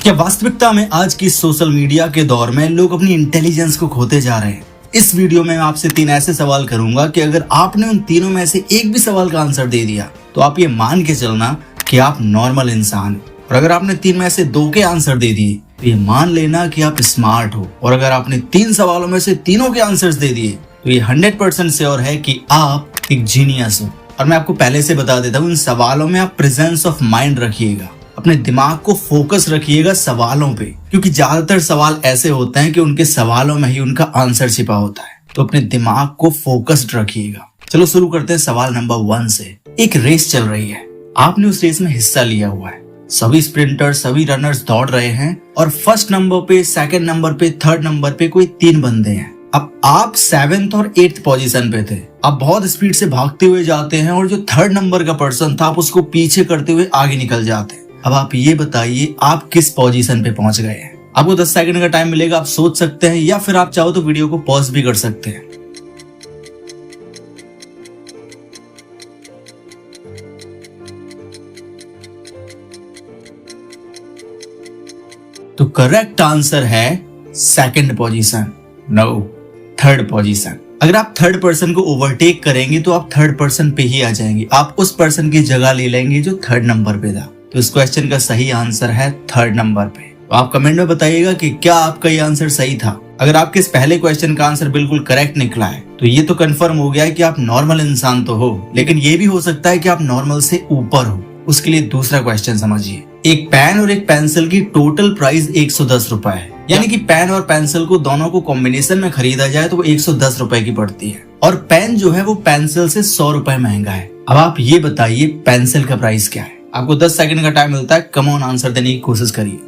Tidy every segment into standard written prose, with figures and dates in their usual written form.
क्या वास्तविकता में आज की सोशल मीडिया के दौर में लोग अपनी इंटेलिजेंस को खोते जा रहे हैं? इस वीडियो में मैं आपसे 3 ऐसे सवाल करूंगा कि अगर आपने उन तीनों में से एक भी सवाल का आंसर दे दिया तो आप ये मान के चलना कि आप नॉर्मल इंसान हैं। और अगर आपने 3 में से 2 के आंसर दे दिए तो ये मान लेना कि आप स्मार्ट हो। और अगर आपने 3 सवालों में से तीनों के आंसर्स दे दिए तो ये 100% श्योर है कि आप एक जीनियस हो। और मैं आपको पहले से बता देता हूँ, इन सवालों में आप प्रेजेंस ऑफ माइंड रखिएगा, अपने दिमाग को फोकस रखिएगा सवालों पे, क्योंकि ज्यादातर सवाल ऐसे होते हैं कि उनके सवालों में ही उनका आंसर छिपा होता है। तो अपने दिमाग को फोकस्ड रखिएगा। चलो शुरू करते हैं सवाल नंबर 1 से। एक रेस चल रही है, आपने उस रेस में हिस्सा लिया हुआ है। सभी स्प्रिंटर, सभी रनर्स दौड़ रहे हैं और फर्स्ट नंबर पे, सेकंड नंबर पे, थर्ड नंबर पे कोई 3 बंदे हैं। अब आप 7th और 8th पोजीशन पे थे। आप बहुत स्पीड से भागते हुए जाते हैं और जो थर्ड नंबर का पर्सन था आप उसको पीछे करते हुए आगे निकल जाते हैं। अब आप ये बताइए आप किस पोजीशन पे पहुंच गए हैं। आपको 10 सेकंड का टाइम मिलेगा, आप सोच सकते हैं या फिर आप चाहो तो वीडियो को पॉज भी कर सकते हैं। तो करेक्ट आंसर है second position, no, third position. अगर आप थर्ड पर्सन को ओवरटेक करेंगे तो आप थर्ड पर्सन पे ही आ जाएंगे, आप उस पर्सन की जगह ले लेंगे जो थर्ड नंबर पे था। तो इस क्वेश्चन का सही आंसर है थर्ड नंबर पे। तो आप कमेंट में बताइएगा कि क्या आपका ये आंसर सही था। अगर आपके इस पहले क्वेश्चन का आंसर बिल्कुल करेक्ट निकला है तो ये तो कंफर्म हो गया है कि आप नॉर्मल इंसान तो हो, लेकिन ये भी हो सकता है कि आप नॉर्मल से ऊपर हो। उसके लिए दूसरा क्वेश्चन समझिए। एक पेन और एक पेंसिल की टोटल प्राइस 110 रुपए है, यानी कि पेन और पेंसिल को दोनों को कॉम्बिनेशन में खरीदा जाए तो वो 110 रुपए की पड़ती है। और पेन जो है वो पेंसिल से 100 रुपए महंगा है। अब आप ये बताइए पेंसिल का प्राइस क्या है। आपको 10 सेकंड का टाइम मिलता है, कम ऑन आंसर देने की कोशिश करिए।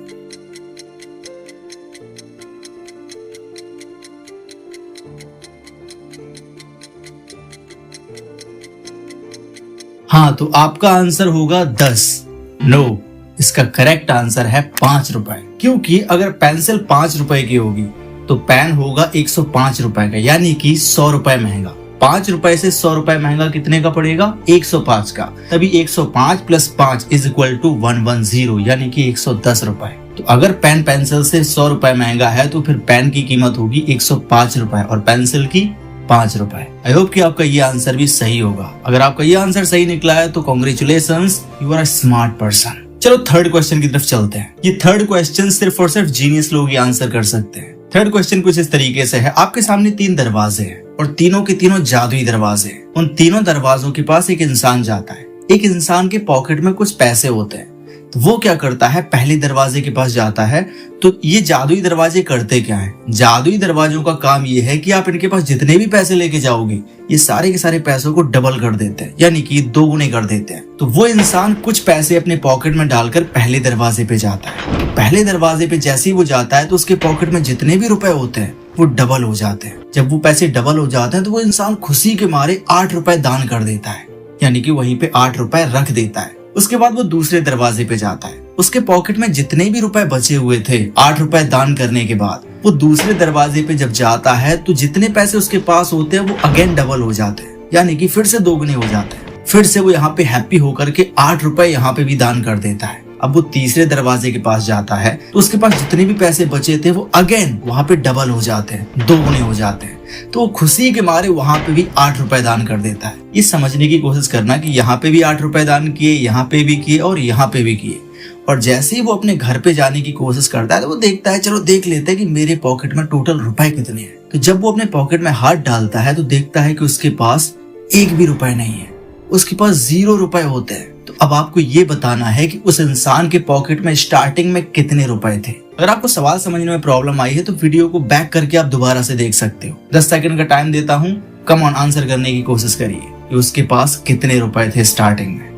हाँ, तो आपका आंसर होगा 10। नो, इसका करेक्ट आंसर है 5 रुपए। क्योंकि अगर पेंसिल 5 रुपए की होगी तो पेन होगा 105 रुपए का, यानी कि 100 रुपए महंगा। 5 रुपए से 100 रुपए महंगा कितने का पड़ेगा? 105 का। तभी 105 + 5 = 110, यानी कि 110 रुपए। तो अगर पेन पेंसिल से 100 रुपए महंगा है तो फिर पेन की कीमत होगी 105 रुपए और पेंसिल की 5 रुपए। आई होप कि आपका ये आंसर भी सही होगा। अगर आपका ये आंसर सही निकला है तो congratulations, you are a smart person. चलो थर्ड क्वेश्चन की तरफ चलते हैं। ये थर्ड क्वेश्चन सिर्फ और सिर्फ जीनियस लोग ही आंसर कर सकते हैं। थर्ड क्वेश्चन कुछ इस तरीके से है। आपके सामने 3 दरवाजे हैं और तीनों के तीनों जादुई दरवाजे हैं। उन तीनों दरवाजों के पास एक इंसान जाता है। एक इंसान के पॉकेट में कुछ पैसे होते हैं। तो वो क्या करता है, पहले दरवाजे के पास जाता है। तो ये जादुई दरवाजे करते क्या है? जादुई दरवाजों का काम ये है कि आप इनके पास जितने भी पैसे लेके जाओगे ये सारे के सारे पैसों को डबल कर देते हैं, यानी कि 2 गुने कर देते हैं। तो वो इंसान कुछ पैसे अपने पॉकेट में डालकर पहले दरवाजे पे जाता है। तो पहले दरवाजे पे जैसे ही वो जाता है तो उसके पॉकेट में जितने भी रुपए होते हैं वो डबल हो जाते हैं। जब वो पैसे डबल हो जाते हैं तो वो इंसान खुशी के मारे 8 रुपए दान कर देता है, यानी कि वहीं पे 8 रुपए रख देता है। उसके बाद वो दूसरे दरवाजे पे जाता है। उसके पॉकेट में जितने भी रुपए बचे हुए थे 8 रुपए दान करने के बाद वो दूसरे दरवाजे पे जब जाता है तो जितने पैसे उसके पास होते हैं वो अगेन डबल हो जाते हैं, यानी कि फिर से 2 गुने हो जाते हैं। फिर से वो यहाँ पे हैप्पी होकर के 8 रुपए यहाँ पे भी दान कर देता है। अब वो तीसरे दरवाजे के पास जाता है तो उसके पास जितने भी पैसे बचे थे वो अगेन वहाँ पे डबल हो जाते हैं, 2 गुने हो जाते हैं। तो वो खुशी के मारे वहां पे भी 8 रुपए दान कर देता है। ये समझने की कोशिश करना कि यहाँ पे भी 8 रुपए दान किए, यहाँ पे भी किए और यहाँ पे भी किए। और जैसे ही वो अपने घर पे जाने की कोशिश करता है तो वो देखता है, चलो देख लेते हैं कि मेरे पॉकेट में टोटल रुपए कितने हैं। तो जब वो अपने पॉकेट में हाथ डालता है तो देखता है कि उसके पास 1 भी रुपए नहीं है, उसके पास 0 रुपए होते हैं। तो अब आपको ये बताना है कि उस इंसान के पॉकेट में स्टार्टिंग में कितने रुपए थे। अगर आपको सवाल समझने में प्रॉब्लम आई है तो वीडियो को बैक करके आप दोबारा से देख सकते हो। 10 सेकंड का टाइम देता हूँ, कम ऑन आंसर करने की कोशिश करिए कि उसके पास कितने रुपए थे स्टार्टिंग में।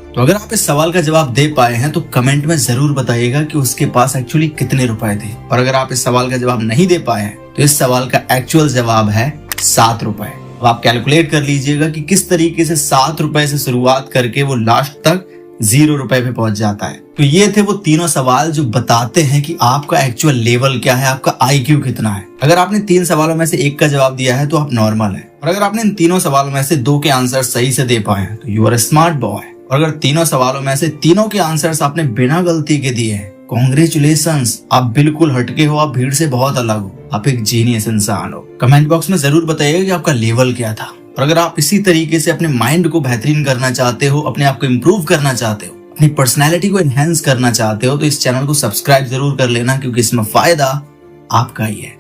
तो अगर आप इस सवाल का जवाब दे पाए हैं तो कमेंट में जरूर बताइएगा कि उसके पास एक्चुअली कितने रुपए थे। और अगर आप इस सवाल का जवाब नहीं दे पाए हैं तो इस सवाल का एक्चुअल जवाब है 7 रुपए। अब आप कैलकुलेट कर लीजिएगा कि किस तरीके से 7 रुपए से शुरुआत करके वो लास्ट तक ₹0 पे पहुंच जाता है। तो ये थे वो तीनों सवाल जो बताते हैं कि आपका एक्चुअल लेवल क्या है, आपका IQ कितना है। अगर आपने 3 सवालों में से 1 का जवाब दिया है तो आप नॉर्मल है, और अगर आपने इन तीनों सवालों में से 2 के आंसर सही से दे पाए हैं तो यू आर स्मार्ट बॉय। और अगर तीनों सवालों में से तीनों के आंसर्स आपने बिना गलती के दिए हैं, कांग्रेचुलेशंस, आप बिल्कुल हटके हो, आप भीड़ से बहुत अलग हो, आप एक जीनियस इंसान हो। कमेंट बॉक्स में जरूर बताइएगा कि आपका लेवल क्या था। और अगर आप इसी तरीके से अपने माइंड को बेहतरीन करना चाहते हो, अपने आप को इम्प्रूव करना चाहते हो, अपनी पर्सनैलिटी को एनहेंस करना चाहते हो, तो इस चैनल को सब्सक्राइब जरूर कर लेना, क्योंकि इसमें फायदा आपका ही है।